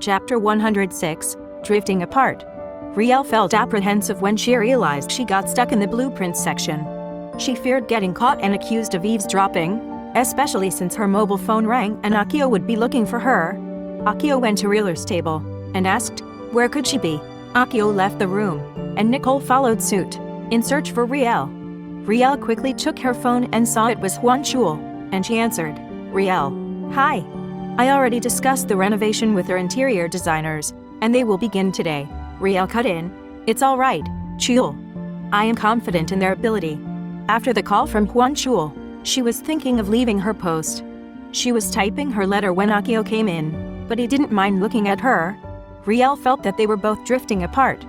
Chapter 106, Drifting Apart. Riel felt apprehensive when she realized she got stuck in the blueprints section. She feared getting caught and accused of eavesdropping, especially since her mobile phone rang and Akio would be looking for her. Akio went to Riel's table and asked, where could she be? Akio left the room, and Nicole followed suit, in search for Riel. Riel quickly took her phone and saw it was Huan Chul, and she answered, Riel. Hi. I already discussed the renovation with our interior designers, and they will begin today. Riel cut in. It's all right, Chul. I am confident in their ability. After the call from Huan Chul, she was thinking of leaving her post. She was typing her letter when Akio came in, but he didn't mind looking at her. Riel felt that they were both drifting apart.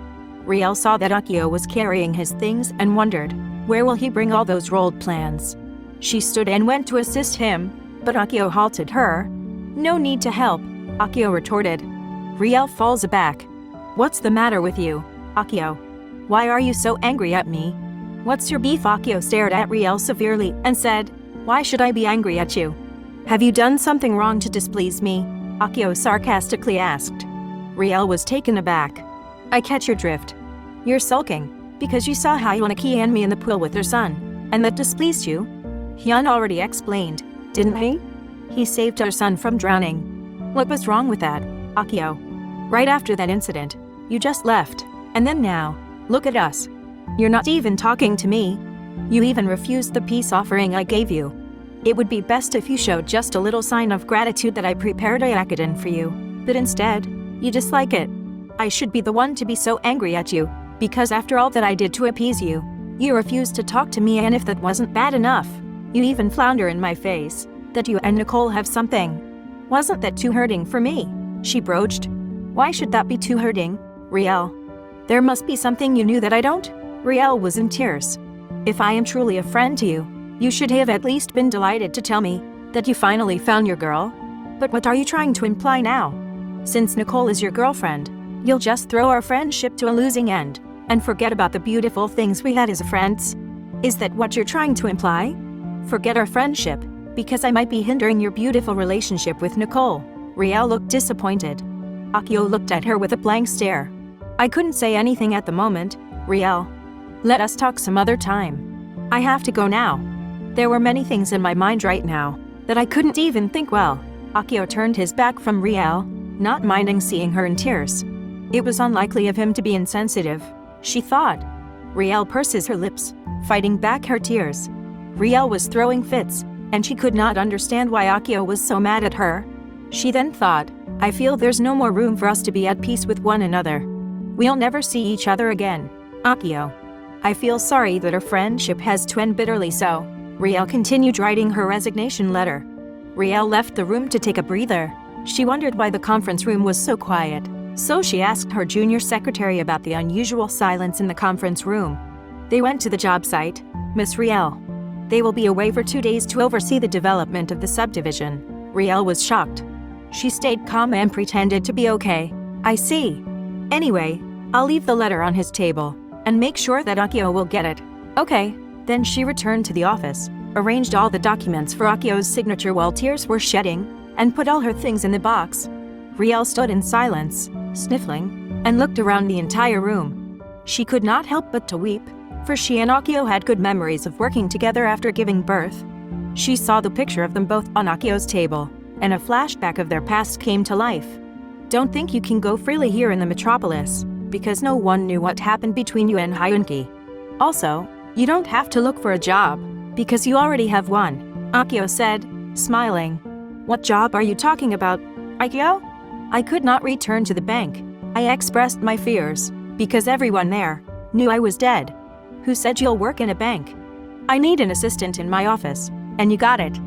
Riel saw that Akio was carrying his things and wondered, where will he bring all those rolled plans? She stood and went to assist him, but Akio halted her. No need to help, Akio retorted. Riel falls aback. What's the matter with you, Akio? Why are you so angry at me? What's your beef? Akio stared at Riel severely and said, why should I be angry at you? Have you done something wrong to displease me? Akio sarcastically asked. Riel was taken aback. I catch your drift. You're sulking, because you saw Hyunaki and me in the pool with her son, and that displeased you? Hyun already explained, didn't he? He saved our son from drowning. What was wrong with that, Akio? Right after that incident, you just left, and then now, look at us. You're not even talking to me. You even refused the peace offering I gave you. It would be best if you showed just a little sign of gratitude that I prepared a yakadin for you, but instead, you dislike it. I should be the one to be so angry at you, because after all that I did to appease you, you refused to talk to me, and if that wasn't bad enough, you even flounder in my face that you and Nicole have something. Wasn't that too hurting for me? She broached. Why should that be too hurting, Riel? There must be something you knew that I don't? Riel was in tears. If I am truly a friend to you, you should have at least been delighted to tell me that you finally found your girl. But what are you trying to imply now? Since Nicole is your girlfriend, you'll just throw our friendship to a losing end and forget about the beautiful things we had as friends? Is that what you're trying to imply? Forget our friendship, because I might be hindering your beautiful relationship with Nicole. Riel looked disappointed. Akio looked at her with a blank stare. I couldn't say anything at the moment, Riel. Let us talk some other time. I have to go now. There were many things in my mind right now that I couldn't even think well. Akio turned his back from Riel, not minding seeing her in tears. It was unlikely of him to be insensitive, she thought. Riel purses her lips, fighting back her tears. Riel was throwing fits, and she could not understand why Akio was so mad at her. She then thought, I feel there's no more room for us to be at peace with one another. We'll never see each other again, Akio. I feel sorry that our friendship has to end bitterly so. Riel continued writing her resignation letter. Riel left the room to take a breather. She wondered why the conference room was so quiet, so she asked her junior secretary about the unusual silence in the conference room. They went to the job site, Miss Riel. They will be away for 2 days to oversee the development of the subdivision. Riel was shocked. She stayed calm and pretended to be okay. I see. Anyway, I'll leave the letter on his table and make sure that Akio will get it. Okay. Then she returned to the office, arranged all the documents for Akio's signature while tears were shedding, and put all her things in the box. Riel stood in silence, sniffling, and looked around the entire room. She could not help but to weep, for she and Akio had good memories of working together after giving birth. She saw the picture of them both on Akio's table, and a flashback of their past came to life. Don't think you can go freely here in the metropolis, because no one knew what happened between you and Hyunki. Also, you don't have to look for a job, because you already have one, Akio said, smiling. What job are you talking about, Akio? I could not return to the bank. I expressed my fears, because everyone there knew I was dead. Who said you'll work in a bank? I need an assistant in my office, and you got it.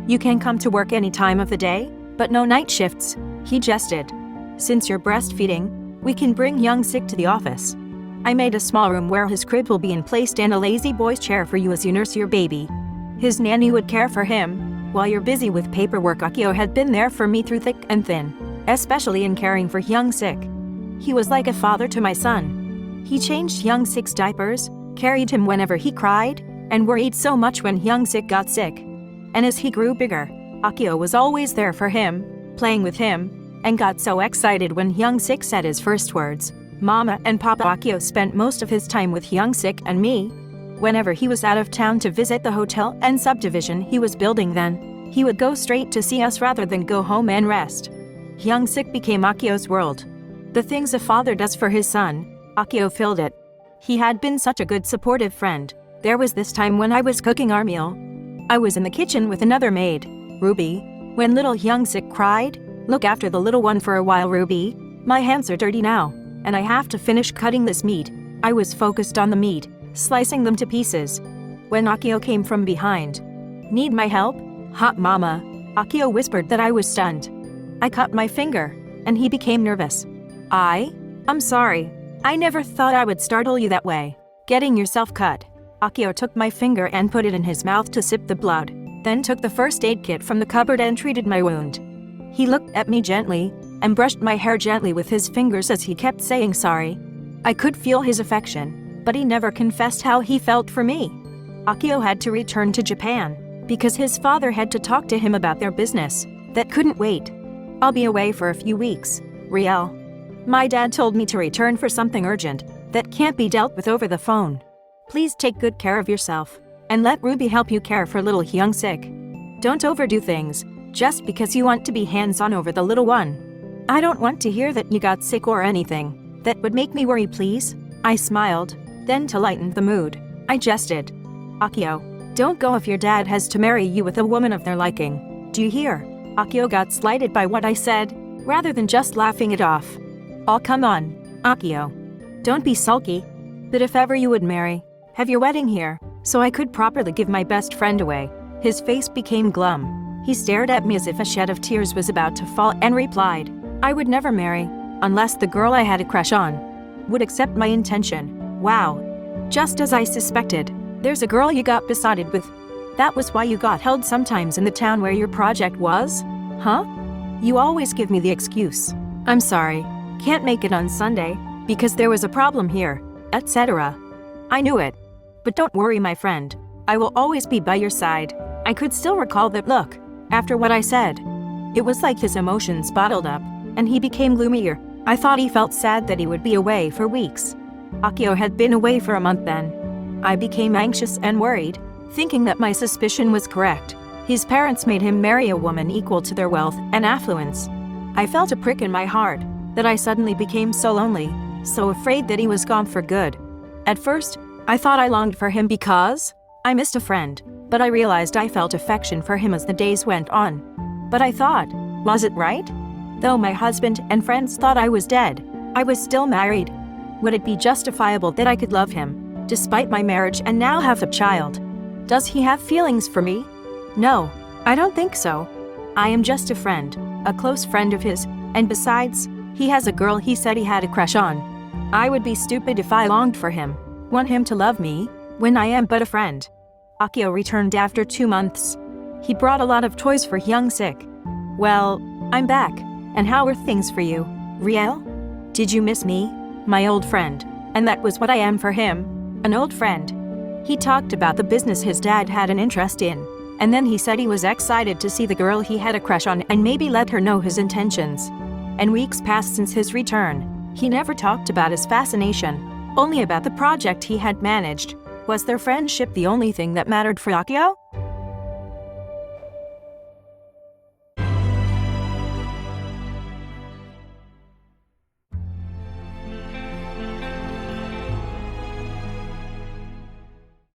You can come to work any time of the day, but no night shifts, he jested. Since you're breastfeeding, we can bring young Sick to the office. I made a small room where his crib will be placed and a lazy boy's chair for you as you nurse your baby. His nanny would care for him, while you're busy with paperwork. Akio had been there for me through thick and thin, especially in caring for young Sick. He was like a father to my son. He changed young Sick's diapers, carried him whenever he cried, and worried so much when young Sick got sick. And as he grew bigger, Akio was always there for him, playing with him, and got so excited when Hyung-sik said his first words. Mama and Papa Akio spent most of his time with Hyung-sik and me. Whenever he was out of town to visit the hotel and subdivision he was building then, he would go straight to see us rather than go home and rest. Hyung-sik became Akio's world. The things a father does for his son, Akio filled it. He had been such a good supportive friend. There was this time when I was cooking our meal. I was in the kitchen with another maid, Ruby, when little Hyung-sik cried, "Look after the little one for a while, Ruby. My hands are dirty now, and I have to finish cutting this meat." I was focused on the meat, slicing them to pieces. When Akio came from behind. "Need my help? Hot mama." Akio whispered that I was stunned. I cut my finger, and he became nervous. I'm sorry. I never thought I would startle you that way. Getting yourself cut. Akio took my finger and put it in his mouth to sip the blood, then took the first aid kit from the cupboard and treated my wound. He looked at me gently and brushed my hair gently with his fingers as he kept saying sorry. I could feel his affection, but he never confessed how he felt for me. Akio had to return to Japan because his father had to talk to him about their business. That couldn't wait. I'll be away for a few weeks, Riel. My dad told me to return for something urgent that can't be dealt with over the phone. Please take good care of yourself and let Ruby help you care for little Hyung-sik. Don't overdo things just because you want to be hands-on over the little one. I don't want to hear that you got sick or anything. That would make me worry, please. I smiled. Then to lighten the mood, I jested. Akio, don't go if your dad has to marry you with a woman of their liking. Do you hear? Akio got slighted by what I said, rather than just laughing it off. Oh, come on, Akio. Don't be sulky. But if ever you would marry, have your wedding here, so I could properly give my best friend away. His face became glum. He stared at me as if a shed of tears was about to fall and replied, I would never marry, unless the girl I had a crush on would accept my intention. Wow. Just as I suspected, there's a girl you got besotted with. That was why you got held sometimes in the town where your project was? Huh? You always give me the excuse. I'm sorry. Can't make it on Sunday, because there was a problem here, etc. I knew it. But don't worry, my friend. I will always be by your side. I could still recall that look, after what I said. It was like his emotions bottled up, and he became gloomier. I thought he felt sad that he would be away for weeks. Akio had been away for a month then. I became anxious and worried, thinking that my suspicion was correct. His parents made him marry a woman equal to their wealth and affluence. I felt a prick in my heart that I suddenly became so lonely, so afraid that he was gone for good. At first, I thought I longed for him because I missed a friend, but I realized I felt affection for him as the days went on. But I thought, was it right? Though my husband and friends thought I was dead, I was still married. Would it be justifiable that I could love him, despite my marriage and now have a child? Does he have feelings for me? No, I don't think so. I am just a friend, a close friend of his, and besides, he has a girl he said he had a crush on. I would be stupid if I longed for him, want him to love me, when I am but a friend. Akio returned after 2 months. He brought a lot of toys for Hyung-sik. Well, I'm back, and how are things for you, Riel? Did you miss me, my old friend? And that was what I am for him, an old friend. He talked about the business his dad had an interest in, and then he said he was excited to see the girl he had a crush on and maybe let her know his intentions. And weeks passed since his return. He never talked about his fascination, only about the project he had managed. Was their friendship the only thing that mattered for Akio?